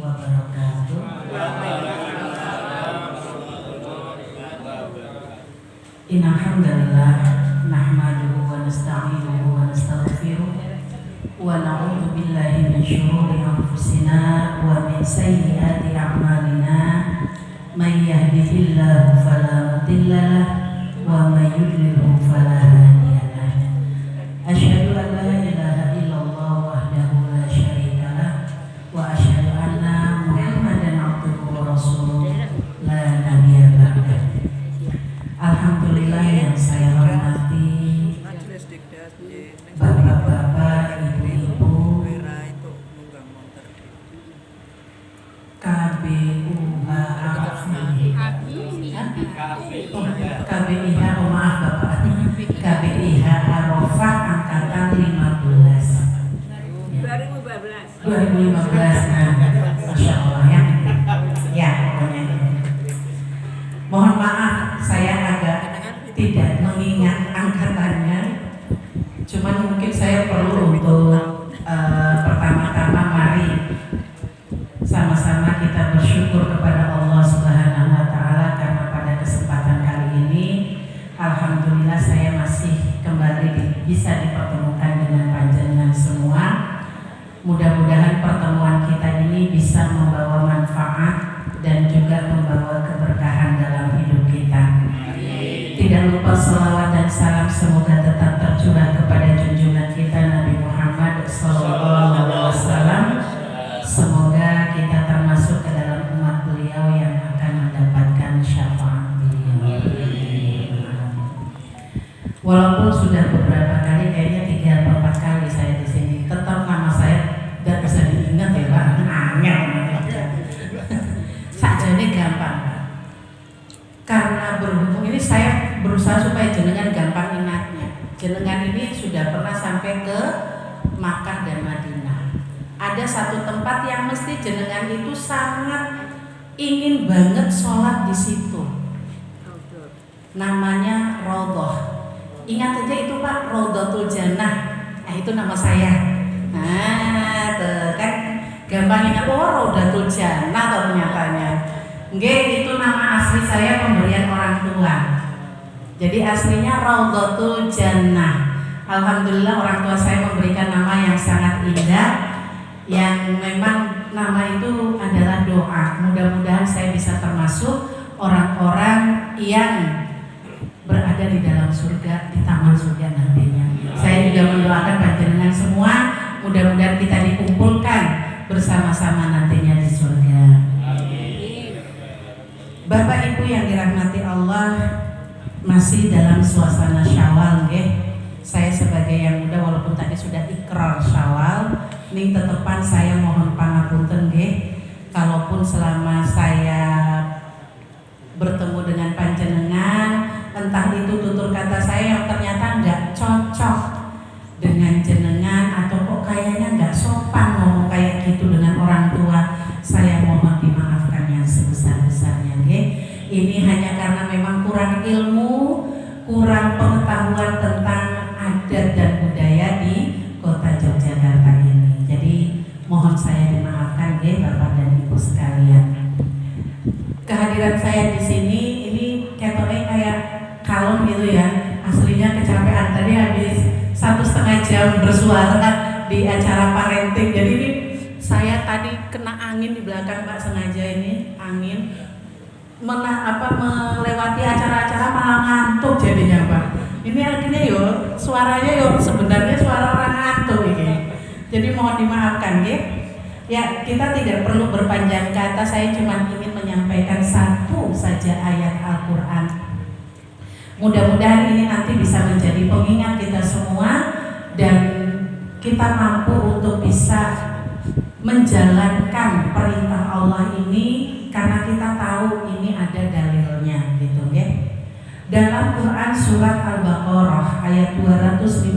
wabarakatuh. Innal hamdalillah nahmaduhu wa nasta'inuhu wa nastaghfiruh wa na'udzu billahi min shururi anfusina wa min sayyiati a'malina. May yahdihillahu fala mudilla lahu wa may yudlilhu fala hadiya lahu. Asyhadu an la ilaha illallah wahdahu la syarika lahu wa asyhadu anna Muhammadan abduhu wa rasuluh la nabiyya ba'dah. Alhamdulillah yang saya hormati bapak-bapak, ibu-ibu, KBIH, oh maaf bapak, KBIH Arafah angkatan 2015. Nah, Masya Allah ya pokoknya. Mohon maaf saya agak tidak mengingat angkatannya, cuman mungkin saya perlu untuk pertama-tama mari sama-sama kita bersyukur kepada Allah Subhanahu wa Ta'ala karena pada kesempatan kali ini alhamdulillah saya masih kembali bisa dipertemukan dengan panjenengan semua. Mudah-mudahan pertemuan kita ini bisa membawa manfaat dan juga membawa keberkahan dalam hidup kita. Tidak lupa salawat dan salam semoga tetap tercurah kepada junjungan kita Nabi Muhammad SAW. Semoga kita termasuk ke dalam umat beliau yang akan mendapatkan syafaat beliau. Walaupun sudah beberapa kali, kayaknya 3 atau 4 kali saya di sini, tetap nama saya tidak bisa diingat ya Pak. Angel sajane gampang Pak. Karena berhubung ini saya berusaha supaya jenengan gampang ingatnya. Jenengan ini sudah pernah sampai ke Makkah dan Madinah. Ada satu tempat yang mesti jenengan itu sangat ingin banget sholat di situ. Namanya Raudhah. Ingat aja itu Pak, Raudhatul Jannah. Nah itu nama saya. Nah tuh kan gampang ingat, oh Raudhatul Jannah ternyatanya. Nggih, itu nama asli saya, pemberian orang tua. Jadi aslinya Raudhatul Jannah. Alhamdulillah orang tua saya memberikan nama yang sangat indah, yang memang nama itu adalah doa. Mudah-mudahan saya bisa termasuk orang-orang yang berada di dalam surga, di taman surga nantinya. Saya juga mendoakan panjenengan semua, mudah-mudahan kita dikumpulkan bersama-sama nantinya di surga. Bapak Ibu yang dirahmati Allah, masih dalam suasana Syawal nggih. Saya sebagai yang muda walaupun tadi sudah ikrar Syawal, ning tetepan saya mohon pangapunten nggih. Kalaupun selama saya bertemu dengan panjenengan, entah itu tutur kata saya yang ternyata nggak cocok dengan jenengan atau kok kayaknya nggak sopan ngomong kayak gitu dengan orang tua, saya mohon dimaafkan yang sebesar-besarnya nggih. Ini hanya karena memang kurang ilmu, kurang pengetahuan tentang adat dan budaya di kota Yogyakarta ini. Jadi mohon saya dimaafkan nggih Bapak dan Ibu sekalian. Kehadiran saya di sini ini ketoknya kayak kalem gitu ya. Aslinya kecapean, tadi habis 1,5 jam bersuara di acara parenting. Jadi ini saya tadi kena angin di belakang Pak, sengaja ini angin melewati acara-acara malah ngantuk jadinya Pak. Ini artinya suaranya sebenarnya suara orang ngantuk ini. Jadi mohon dimaafkan ya. Ya, kita tidak perlu berpanjang kata, saya cuma ingin menyampaikan satu saja ayat Al-Quran. Mudah-mudahan ini nanti bisa menjadi pengingat kita semua dan kita mampu untuk bisa menjalankan perintah Allah ini karena kita tahu ini ada dalilnya gitu ya. Dalam Quran surat Al-Baqarah ayat 256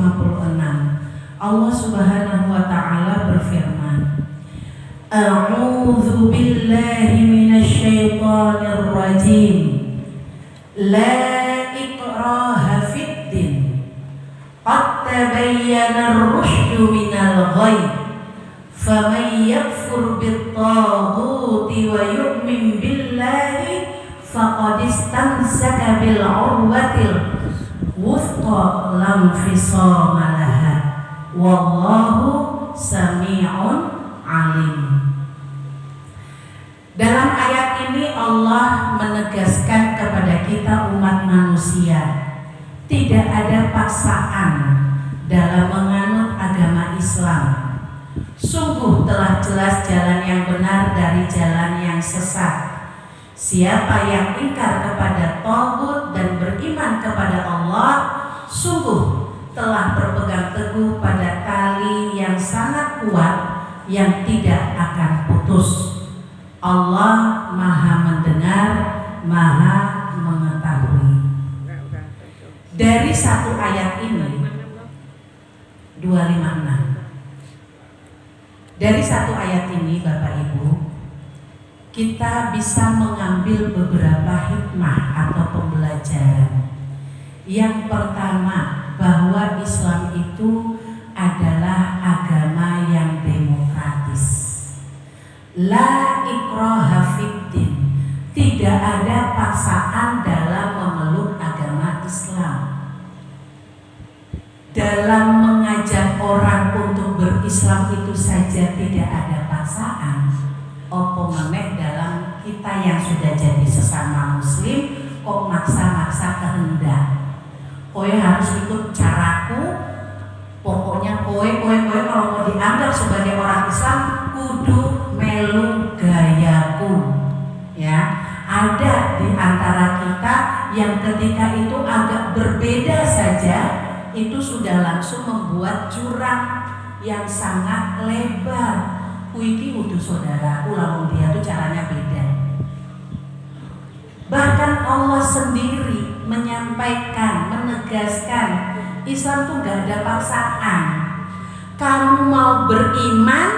Allah Subhanahu wa Ta'ala berfirman, A'udzu billahi minasyaitonir rajim. La ikraha fid din. Qad tabayyana ar-rusydu minal ghayy. Faman yakfur yakfur bit-taghuti wa yu'min billahi faqad istamsaka bil 'urwatil wuthqa lam fisama laha wallahu sami'un alim. Dalam ayat ini Allah menegaskan kepada kita umat manusia, tidak ada paksaan dalam menganut agama Islam. Sungguh telah jelas jalan yang benar dari jalan yang sesat. Siapa yang ingkar kepada taghut dan beriman kepada Allah, sungguh telah berpegang teguh pada tali yang sangat kuat yang tidak akan putus. Allah Maha mendengar, Maha mengetahui. Dari satu ayat ini 256. Dari satu ayat ini Bapak Ibu, kita bisa mengambil beberapa hikmah atau pembelajaran. Yang pertama, bahwa Islam itu adalah agama yang demokratis. La ikraha fiddin, tidak ada paksaan dalam memeluk agama Islam. Dalam mengajak orang untuk berislam itu saja tidak ada paksaan. Opo meneh dalam kita yang sudah jadi sesama muslim kok maksa-maksa kehendak. Kowe harus ikut caraku, pokoknya kowe kalau mau dianggap sebagai orang Islam kudu melu gayaku. Ya, ada di antara kita yang ketika itu agak berbeda saja itu sudah langsung membuat jurang yang sangat lebar. Kuiki udah saudara, ulang dia tuh caranya beda. Bahkan Allah sendiri menyampaikan, menegaskan Islam tuh gak ada paksaan. Kamu mau beriman,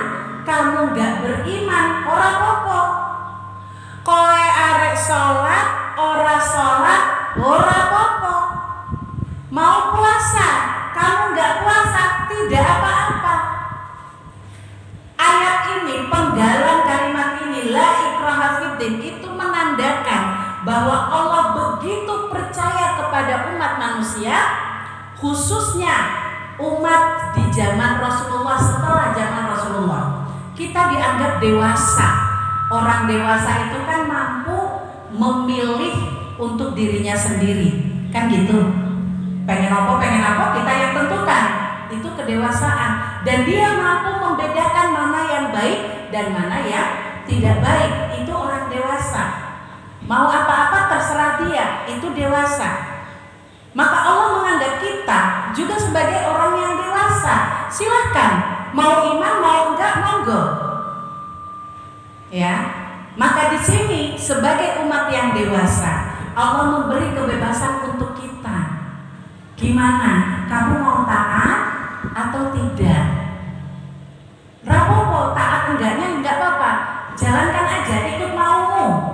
kamu gak beriman, ora apa-apa. Kowe arek sholat, ora sholat, ora apa-apa. Mau puasa, kamu gak puasa, tidak apa-apa. Ayat ini, penggalan kalimat ini, la ikraha fiddin, itu menandakan bahwa Allah begitu percaya kepada umat manusia, khususnya umat di zaman Rasulullah, setelah zaman Rasulullah. Kita dianggap dewasa. Orang dewasa itu kan mampu memilih untuk dirinya sendiri, kan gitu. Pengen apa kita yang tentukan. Itu kedewasaan. Dan dia mampu membedakan mana yang baik dan mana yang tidak baik. Itu orang dewasa. Mau apa-apa terserah dia, itu dewasa. Maka Allah menganggap kita juga sebagai orang yang dewasa. Silahkan, mau iman mau enggak, monggo. Ya, maka di sini sebagai umat yang dewasa, Allah memberi kebebasan untuk kita. Gimana? Kamu mau taat atau tidak? Rapopo, taat enggaknya enggak apa-apa. Jalankan aja, ikut maumu.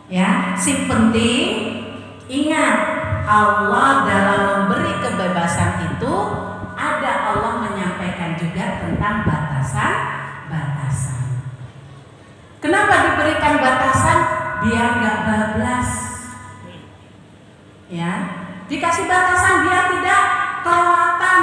Ya, si penting ingat, Allah dalam memberi kebebasan itu ada Allah menyampaikan juga tentang batasan-batasan. Kenapa diberikan batasan? Biar nggak bablas. Ya, dikasih batasan biar tidak kelewatan.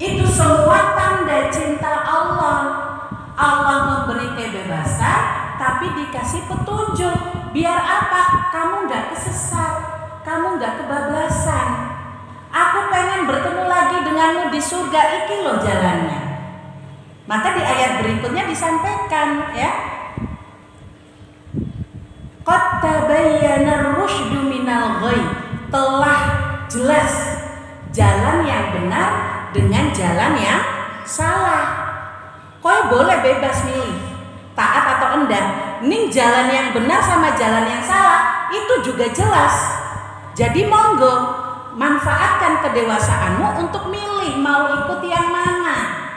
Itu semua tanda cinta Allah. Allah memberi kebebasan, tapi dikasih petunjuk. Biar apa? Kamu nggak kesesat, kamu nggak kebablasan. Aku pengen bertemu lagi denganmu di surga, iki loh jalannya. Maka di ayat berikutnya disampaikan, ya, qad tabayyana ar-rusydu minal ghayy, telah jelas jalan yang benar dengan jalan yang salah. Kau boleh bebas milih taat atau enggak. Nih jalan yang benar sama jalan yang salah itu juga jelas. Jadi monggo manfaatkan kedewasaanmu untuk milih mau ikut yang mana.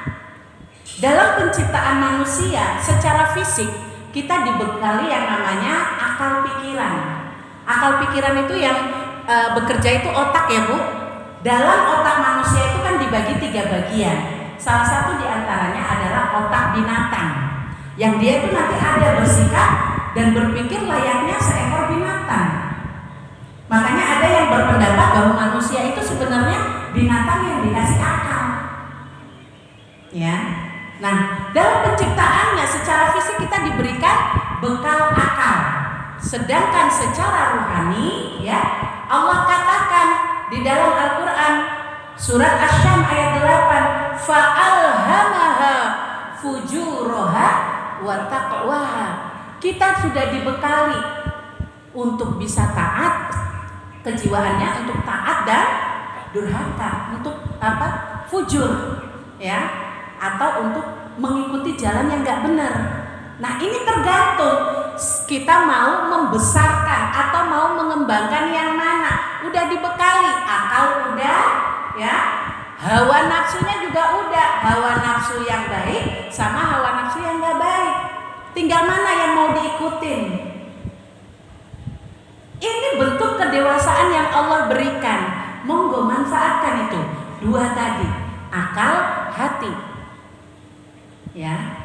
Dalam penciptaan manusia secara fisik kita dibekali yang namanya akal pikiran. Akal pikiran itu yang bekerja itu otak ya Bu. Dalam otak manusia itu kan dibagi 3 bagian. Salah satu diantaranya adalah otak binatang, yang dia itu nanti ada bersikap dan berpikir layaknya seekor binatang. Makanya ada yang berpendapat bahwa manusia itu sebenarnya binatang yang dikasih akal. Ya. Nah, dalam penciptaannya secara fisik kita diberikan bekal akal. Sedangkan secara rohani, ya, Allah katakan di dalam Al-Qur'an surat Asy-Syams ayat 8, fa'alhamaha fujuraha wa taqwaha. Kita sudah dibekali untuk bisa taat, kejiwaannya untuk taat dan durhaka, untuk apa? Fujur, ya, atau untuk mengikuti jalan yang nggak benar. Nah, ini tergantung kita mau membesarkan atau mau mengembangkan yang mana. Udah dibekali, akal udah, ya, hawa nafsunya juga udah, hawa nafsu yang baik sama hawa nafsu yang nggak baik. Tinggal mana yang mau diikutin. Ini bentuk kedewasaan yang Allah berikan. Monggo manfaatkan itu. Dua tadi, akal, hati. Ya.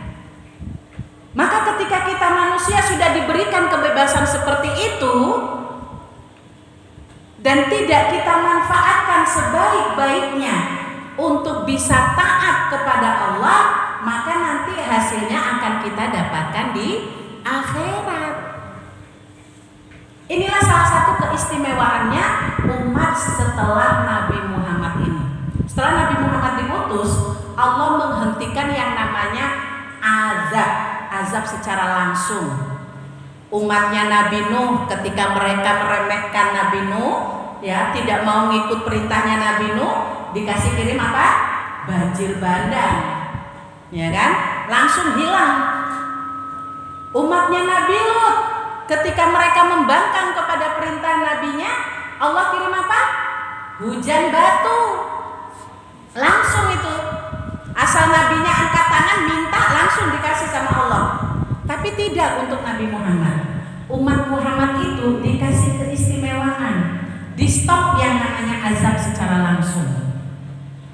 Maka ketika kita manusia sudah diberikan kebebasan seperti itu dan tidak kita manfaatkan sebaik-baiknya untuk bisa taat kepada Allah, maka nanti hasilnya akan kita dapatkan di akhirat. Inilah salah satu keistimewaannya umat setelah Nabi Muhammad ini. Setelah Nabi Muhammad diutus, Allah menghentikan yang namanya azab secara langsung. Umatnya Nabi Nuh ketika mereka meremehkan Nabi Nuh, ya, tidak mau ngikut perintahnya Nabi Nuh, dikasih kirim apa? Banjir bandang. Ya kan? Langsung hilang. Umatnya Nabi Lut ketika mereka membangkang kepada perintah nabinya, Allah kirim apa? Hujan batu. Langsung itu. Asal nabinya angkat tangan minta, langsung dikasih sama Allah. Tapi tidak untuk Nabi Muhammad. Umat Muhammad itu dikasih keistimewaan. Di stop yang namanya azab secara langsung.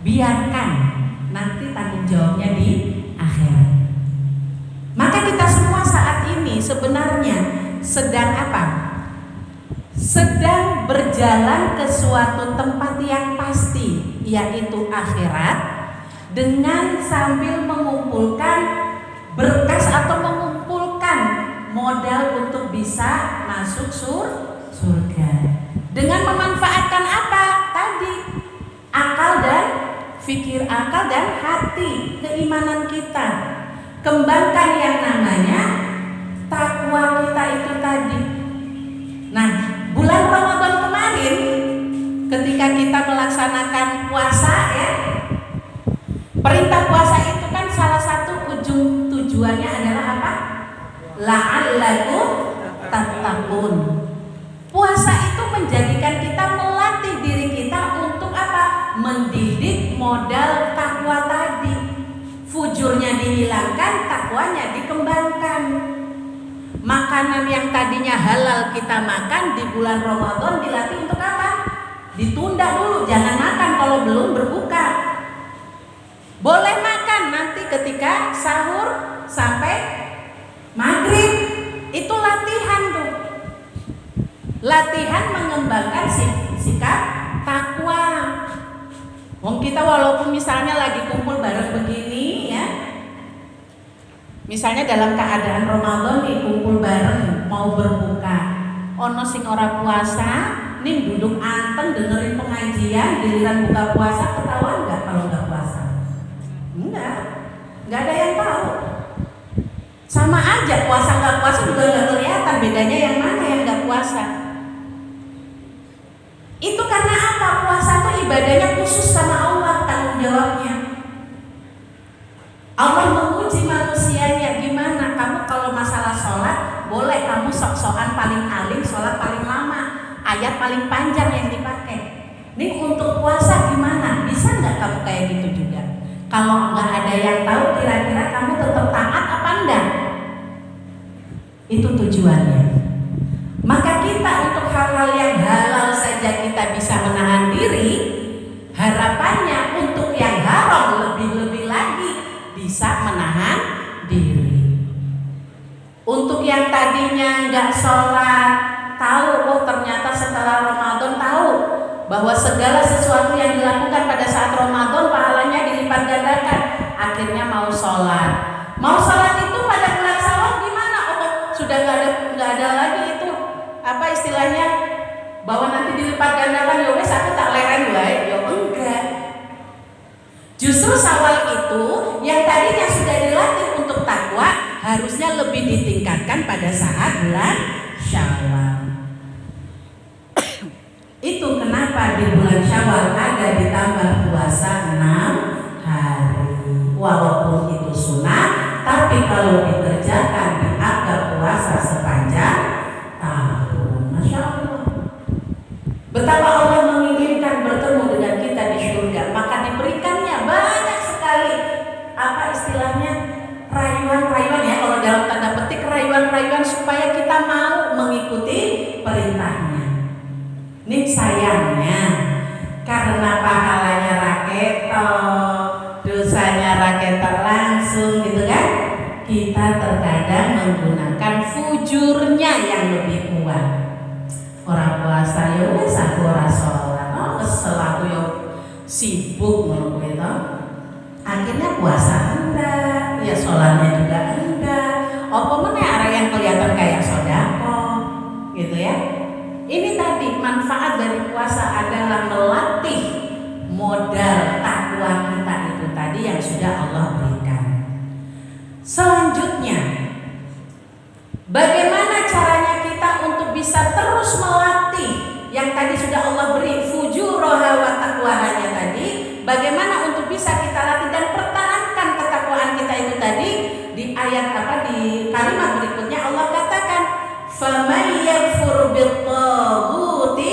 Biarkan, nanti tanggung jawabnya di akhirat. Maka kita semua saat ini sebenarnya sedang apa? Sedang berjalan ke suatu tempat yang pasti, yaitu akhirat, dengan sambil mengumpulkan berkas atau mengumpulkan modal untuk bisa masuk surga. Dengan memanfaatkan apa? Tadi akal dan fikir, akal dan hati, keimanan kita. Kembangkan yang namanya takwa kita itu tadi. Nah, bulan Ramadan kemarin ketika kita melaksanakan puasa, ya, perintah puasa itu kan salah satu ujung tujuannya adalah apa? La'allakum tattaqun. Puasa itu menjadikan kita melatih diri kita untuk apa? Mendidik modal takwa tadi. Fujurnya dihilangkan, takwanya dikembangkan. Makanan yang tadinya halal kita makan di bulan Ramadan dilatih untuk apa? Ditunda dulu, jangan makan kalau belum berbuka. Boleh makan nanti ketika sahur sampai maghrib. Itu latihan tuh. Latihan mengembangkan sikap takwa. Wong kita walaupun misalnya lagi kumpul bareng begini, ya, misalnya dalam keadaan Ramadan nih, kumpul bareng mau berbuka, ono sing ora puasa nih duduk anteng dengerin pengajian, giliran buka puasa ketahuan nggak kalau nggak puasa? Nggak ada yang tahu. Sama aja puasa nggak puasa juga nggak kelihatan bedanya yang mana yang nggak puasa. Itu karena apa? Puasa itu ibadahnya khusus sama Allah, tanggung jawabnya. Allah menguji manusianya, gimana kamu kalau masalah sholat, boleh kamu sok-sokan paling alim, sholat paling lama, ayat paling panjang yang dipakai. Nih untuk puasa gimana? Bisa nggak kamu kayak gitu juga? Kalau nggak ada yang tahu, kira-kira kamu tetap taat apa enggak? Itu tujuannya. Maka kita untuk hal-hal yang halal saja kita bisa menahan diri, harapannya untuk yang haram lebih-lebih lagi. diri. Untuk yang tadinya nggak sholat, tahu oh ternyata setelah Ramadan tahu bahwa segala sesuatu yang dilakukan pada saat Ramadan pahalanya dilipat gandakan. Akhirnya mau sholat. Mau sholat itu pada bulan Syawal gimana? Oh sudah nggak ada lagi itu apa istilahnya bahwa nanti dilipat gandakan. Ya wes aku tak leren wae. Ya enggak. Justru Syawal itu yang tadinya sudah dilatih untuk takwa harusnya lebih ditingkatkan pada saat bulan Syawal. Itu kenapa di bulan Syawal ada ditambah puasa 6 hari. Walaupun itu sunnah, tapi kalau dikerjakan dianggap puasa sepanjang tahun. Masya Allah. Betapa Allah menginginkan bertemu dengan kita di surga, maka diberikannya banyak sekali apa istilahnya rayuan-rayuan ya, kalau dalam tanda petik rayuan-rayuan supaya kita mau mengikuti perintahnya. Ini sayangnya karena pahalanya raketok, dosanya raketok langsung gitu kan, kita terkadang menggunakan fujurnya yang lebih kuat. Orang puasa ya wes aku ora sholat, oh kesel aku yo sibuk ngono kuwi to. Akhirnya puasa enggak, ya sholatnya juga enggak. Apa meneh arek yang kelihatan kayak sedekah gitu ya. Ini tadi manfaat dari puasa adalah melatih modal takwa kita itu tadi yang sudah Allah berikan. Selanjutnya, bagaimana caranya kita untuk bisa terus melatih yang tadi sudah Allah beri fujuraha wa taqwahanya tadi? Bagaimana untuk bisa kita latih dan pertahankan ketakwaan kita itu tadi? Di ayat di kalimat berikutnya Allah katakan, "Faman yakfur bit-taghuti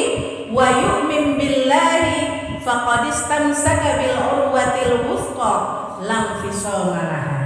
wa yu'min billahi faqad istamsaka bil urwatil wuthqa lam fisama laha."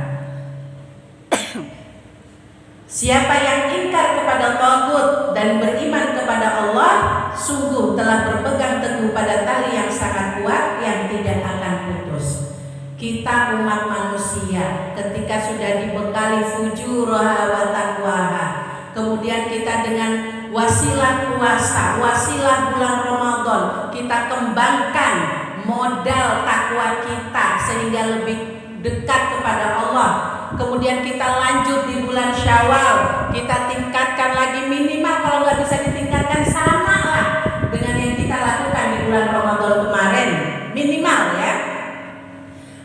Siapa yang ingkar kepada tagut dan beriman kepada Allah, sungguh telah berpegang teguh pada tali yang sangat kuat yang tidak akan putus. Kita umat manusia ketika sudah dibekali fujuraha wa taqwaha, kemudian kita dengan wasilah puasa, wasilah bulan Ramadan, kita kembangkan modal takwa kita sehingga lebih dekat kepada Allah. Kemudian kita lanjut di bulan Syawal, kita tingkatkan lagi, minimal kalau nggak bisa ditingkatkan sama lah dengan yang kita lakukan di bulan Ramadan kemarin, minimal ya.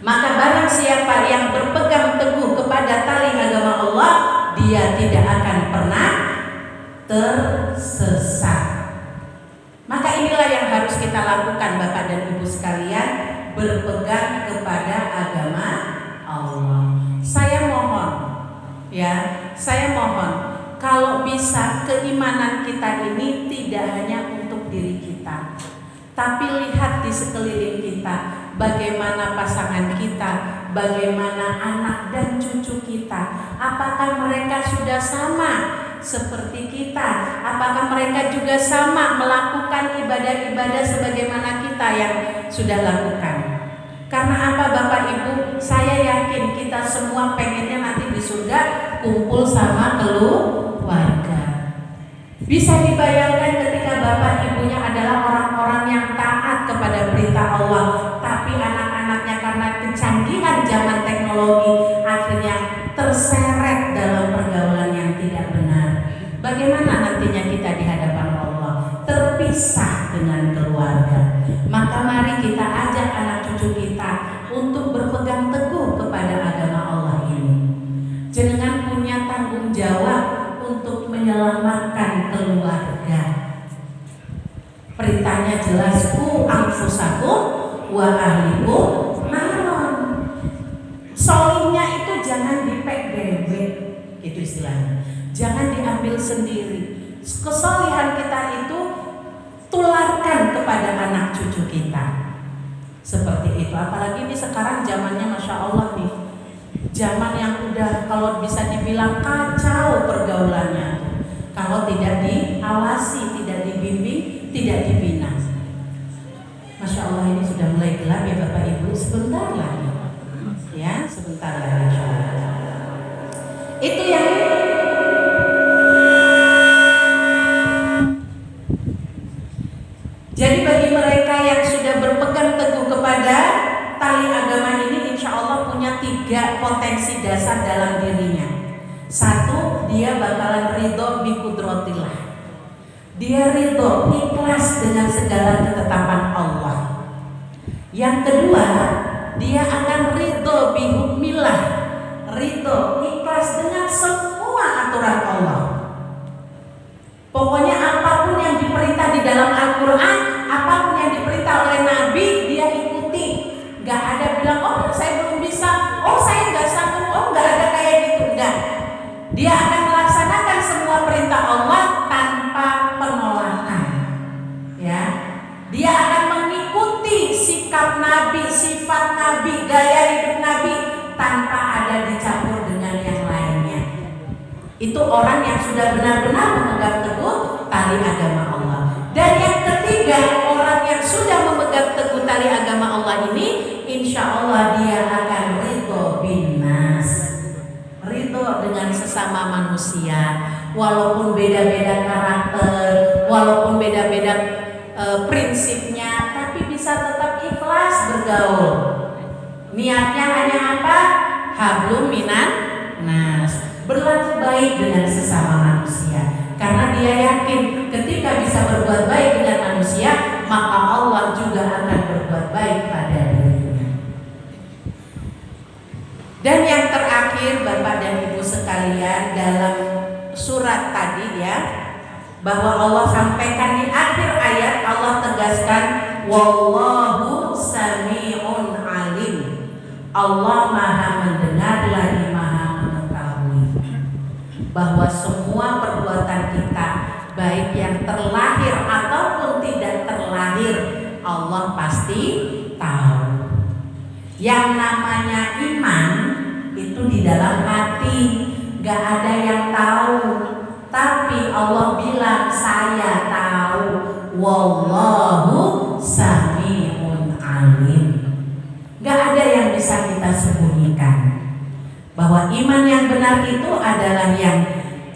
Maka barang siapa yang berpegang teguh kepada tali agama Allah, dia tidak akan pernah tersesat. Maka inilah yang harus kita lakukan Bapak dan Ibu sekalian, berpegang kepada agama Allah. Saya mohon kalau bisa keimanan kita ini tidak hanya untuk diri kita, tapi lihat di sekeliling kita, bagaimana pasangan kita, bagaimana anak dan cucu kita, apakah mereka sudah sama seperti kita, apakah mereka juga sama melakukan ibadah-ibadah sebagaimana kita yang sudah lakukan. Karena apa Bapak Ibu, saya yakin kita semua pengennya nanti di surga kumpul sama keluarga. Bisa dibayangkan ketika Bapak Ibunya adalah orang-orang yang taat kepada perintah Allah, tapi anak-anaknya karena kecanggihan zaman teknologi akhirnya terseret dalam pergaulan yang tidak benar. Bagaimana nantinya kita di hadapan Allah? Terpisah dengan keluarga. Maka mari kita ajak anak cucu kita untuk berpegang teguh kepada agama Allah ini. Jangan punya tanggung jawab untuk menyelamatkan keluarga. Perintahnya jelas, ku anfusakum wa ahlikum naron. Solihnya itu jangan dipek bebek, gitu istilahnya. Jangan diambil sendiri. Kesolihan kita itu tularkan kepada anak cucu kita. Seperti itu. Apalagi ini sekarang zamannya Masya Allah nih, zaman yang udah kalau bisa dibilang kacau pergaulannya. Kalau tidak diawasi, tidak dibimbing, tidak dibina. Masya Allah, ini sudah mulai gelap ya Bapak Ibu. Sebentar lagi, ya sebentar lagi. Itu yang jadi bagi mereka yang sudah berpegang teguh kepada tali agama ini, insya Allah punya 3 potensi dasar dalam dirinya. 1, dia bakalan ridho bi qudratillah. Dia ridho, ikhlas dengan segala ketetapan Allah. Yang kedua, dia akan ridho bi hukmillah. Ridho, ikhlas dengan semua aturan Allah. Pokoknya apapun yang diperintah di dalam Al-Quran, apapun yang diperintah oleh Nabi, dia ikuti. Gak ada bilang, oh saya belum bisa, oh saya gak sanggup, oh gak ada kayak gitu. Enggak. Dia akan melaksanakan semua perintah Allah tanpa penolakan. Ya, dia akan mengikuti sikap Nabi, sifat Nabi, gaya hidup Nabi tanpa ada dicampur dengan yang lainnya. Itu orang yang sudah benar-benar memegang teguh tali agama Allah. Dan yang ketiga, orang yang sudah memegang teguh tali agama Allah ini, insya Allah dia akan ridho binnas, ridho dengan sesama manusia, walaupun beda-beda karakter, walaupun beda-beda prinsipnya, tapi bisa tetap ikhlas bergaul. Niatnya hanya apa? Hablum minan nas, berlaku baik dengan sesama manusia, karena dia yakin ketika bisa berbuat baik dengan manusia, maka Allah juga akan berbuat baik pada dirinya. Dan yang terakhir, Bapak dan Ibu sekalian, dalam surat tadi ya, bahwa Allah sampaikan di akhir ayat, Allah tegaskan wallahu sami'un alim. Allah maha mendengar lagi maha mengetahui. Bahwa semua perbuatan kita, baik yang terlahir ataupun tidak terlahir, Allah pasti tahu. Yang namanya iman itu di dalam hati, gak ada yang tahu. Tapi Allah bilang saya tahu. Wallahu sami'un alim. Gak ada yang bisa kita sembunyikan. Bahwa iman yang benar itu adalah yang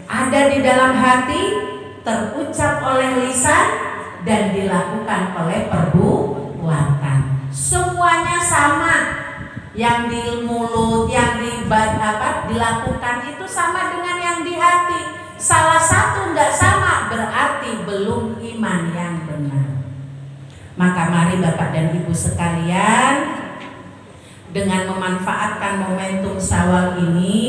ada di dalam hati, terucap oleh lisan, dan dilakukan oleh perbuatan. Semuanya sama. Yang di mulut, yang dilakukan itu sama dengan yang di hati. Salah satu nggak sama berarti belum iman yang benar. Maka mari Bapak dan Ibu sekalian, dengan memanfaatkan momentum Syawal ini,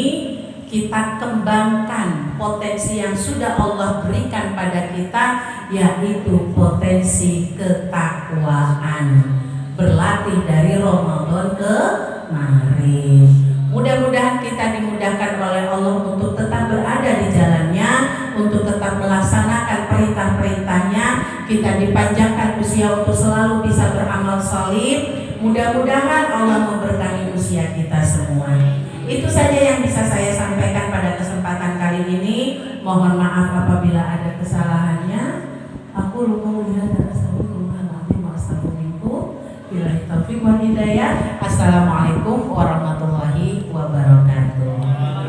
kita kembangkan potensi yang sudah Allah berikan pada kita, yaitu potensi ketakwaan, berlatih dari Ramadan ke kemarin. Mudah-mudahan kita dimudahkan oleh Allah untuk tetap berada di jalannya, untuk tetap melaksanakan perintah-perintahnya. Kita dipanjangkan usia untuk selalu bisa beramal shalih. Mudah-mudahan Allah memberkahi usia kita semua. Itu saja yang bisa saya sampaikan pada kesempatan kali ini. Mohon maaf apabila ada kesalahannya. Aku lupa lihat dan astagfirullah nanti mau astagfirullah. Billahi taufiq wal hidayah. Assalamualaikum warahmatullahi wabarakatuh.